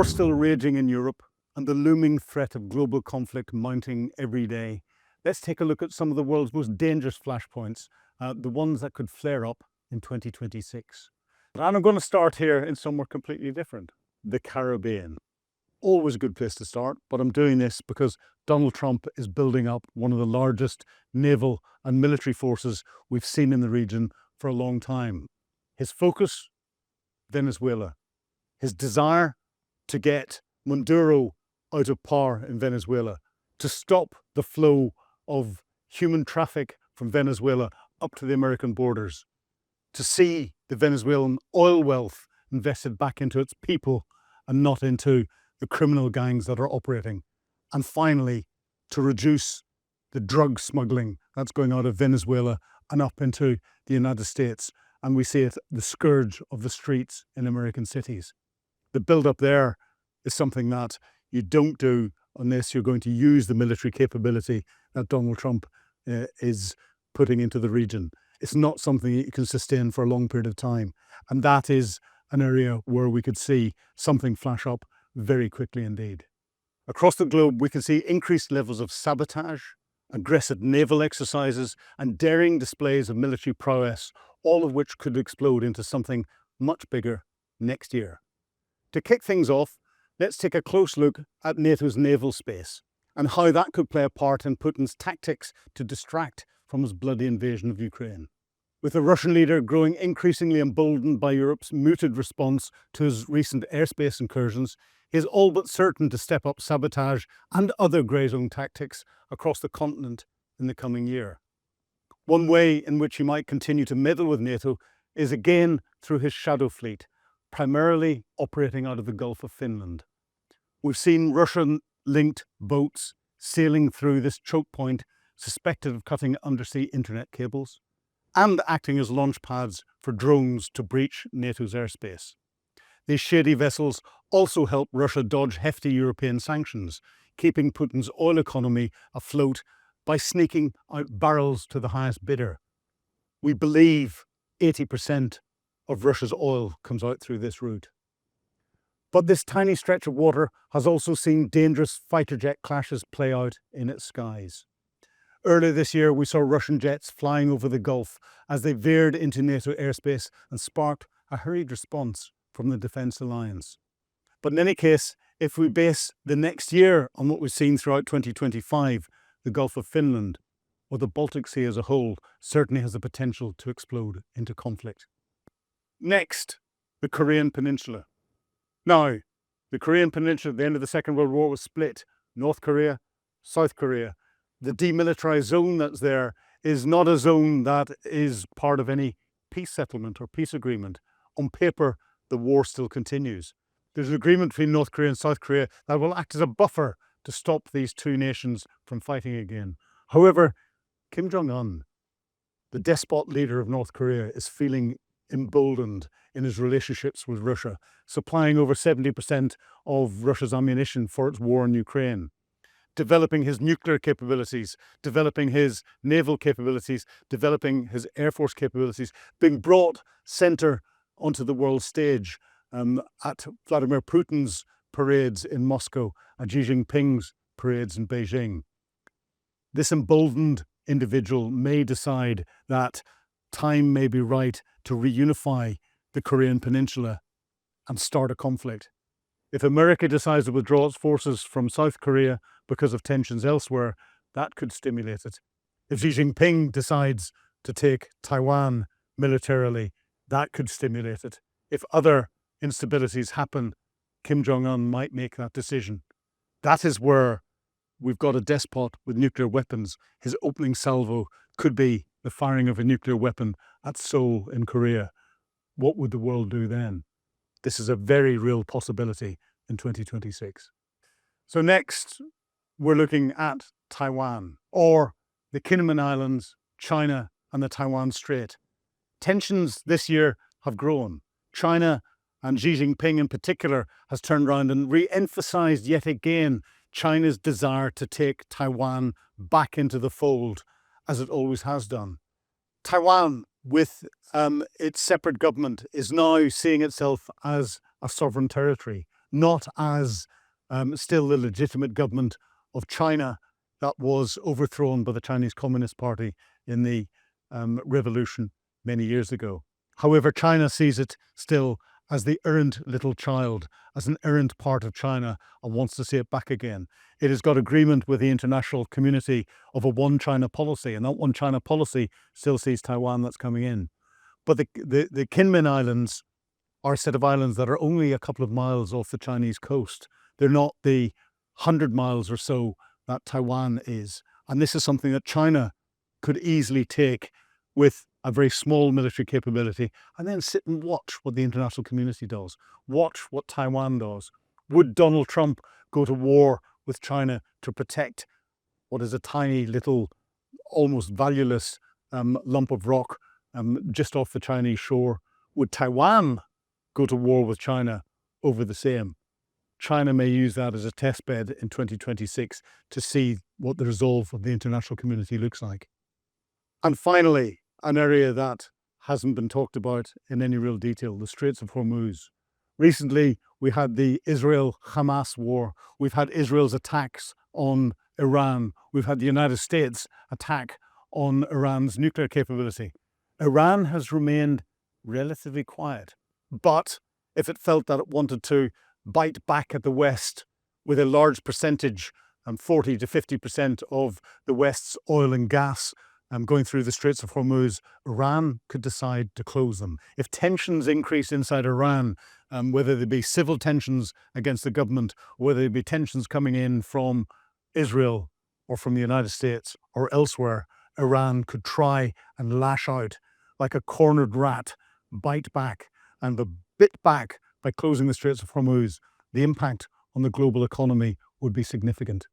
war still raging in Europe and the looming threat of global conflict mounting every day, let's take a look at some of the world's most dangerous flashpoints, the ones that could flare up in 2026. And I'm going to start here in somewhere completely different, the Caribbean. Always a good place to start, but I'm doing this because Donald Trump is building up one of the largest naval and military forces we've seen in the region for a long time. His focus, Venezuela. His desire to get Maduro out of power in Venezuela, to stop the flow of human traffic from Venezuela up to the American borders, to see the Venezuelan oil wealth invested back into its people and not into the criminal gangs that are operating, and finally to reduce the drug smuggling that's going out of Venezuela and up into the United States. And we see it the scourge of the streets in American cities. The build-up there is something that you don't do unless you're going to use the military capability that Donald Trump is putting into the region. It's not something that you can sustain for a long period of time. And that is an area where we could see something flash up very quickly indeed. Across the globe, we can see increased levels of sabotage, aggressive naval exercises, and daring displays of military prowess, all of which could explode into something much bigger next year. To kick things off, let's take a close look at NATO's naval space and how that could play a part in Putin's tactics to distract from his bloody invasion of Ukraine. With the Russian leader growing increasingly emboldened by Europe's muted response to his recent airspace incursions, he is all but certain to step up sabotage and other grey zone tactics across the continent in the coming year. One way in which he might continue to meddle with NATO is again through his shadow fleet, primarily operating out of the Gulf of Finland. We've seen Russian-linked boats sailing through this choke point, suspected of cutting undersea internet cables, and acting as launch pads for drones to breach NATO's airspace. These shady vessels also help Russia dodge hefty European sanctions, keeping Putin's oil economy afloat by sneaking out barrels to the highest bidder. We believe 80% of Russia's oil comes out through this route. But this tiny stretch of water has also seen dangerous fighter jet clashes play out in its skies. Earlier this year, we saw Russian jets flying over the Gulf as they veered into NATO airspace and sparked a hurried response from the Defence Alliance. But in any case, if we base the next year on what we've seen throughout 2025, the Gulf of Finland, or the Baltic Sea as a whole, certainly has the potential to explode into conflict. Next, the Korean Peninsula. Now, the Korean Peninsula at the end of the Second World War was split. North Korea, South Korea. The demilitarized zone that's there is not a zone that is part of any peace settlement or peace agreement. On paper, the war still continues. There's an agreement between North Korea and South Korea that will act as a buffer to stop these two nations from fighting again. However, Kim Jong-un, the despot leader of North Korea, is feeling emboldened in his relationships with Russia, supplying over 70% of Russia's ammunition for its war in Ukraine, developing his nuclear capabilities, developing his naval capabilities, developing his air force capabilities, being brought center onto the world stage at Vladimir Putin's parades in Moscow and Xi Jinping's parades in Beijing. This emboldened individual may decide that time may be right to reunify the Korean Peninsula and start a conflict. If America decides to withdraw its forces from South Korea because of tensions elsewhere, that could stimulate it. If Xi Jinping decides to take Taiwan militarily, that could stimulate it. If other instabilities happen, Kim Jong-un might make that decision. That is where we've got a despot with nuclear weapons. His opening salvo could be the firing of a nuclear weapon at Seoul in Korea. What would the world do then? This is a very real possibility in 2026. So next, we're looking at Taiwan, or the Kinmen Islands, China, and the Taiwan Strait. Tensions this year have grown. China, and Xi Jinping in particular, has turned around and re-emphasized yet again China's desire to take Taiwan back into the fold, as it always has done. Taiwan, with its separate government, is now seeing itself as a sovereign territory. not as still the legitimate government of China that was overthrown by the Chinese Communist Party in the revolution many years ago. However, China sees it still as the errant little child, as an errant part of China, and wants to see it back again. It has got agreement with the international community of a one China policy, and that one China policy still sees Taiwan that's coming in. But the Kinmen Islands are a set of islands that are only a couple of miles off the Chinese coast. They're not the 100 miles or so that Taiwan is. And this is something that China could easily take with a very small military capability and then sit and watch what the international community does, watch what Taiwan does. Would Donald Trump go to war with China to protect what is a tiny little, almost valueless lump of rock just off the Chinese shore? Would Taiwan go to war with China over the same? China may use that as a test bed in 2026 to see what the resolve of the international community looks like. And finally, an area that hasn't been talked about in any real detail, the Straits of Hormuz. Recently, we had the Israel-Hamas war. We've had Israel's attacks on Iran. We've had the United States attack on Iran's nuclear capability. Iran has remained relatively quiet, but if it felt that it wanted to bite back at the West with a large percentage, 40 to 50% of the West's oil and gas going through the Straits of Hormuz, Iran could decide to close them. If tensions increase inside Iran, whether they be civil tensions against the government, or whether they be tensions coming in from Israel or from the United States or elsewhere, Iran could try and lash out like a cornered rat, bite back, and the bit back by closing the Straits of Hormuz, the impact on the global economy would be significant.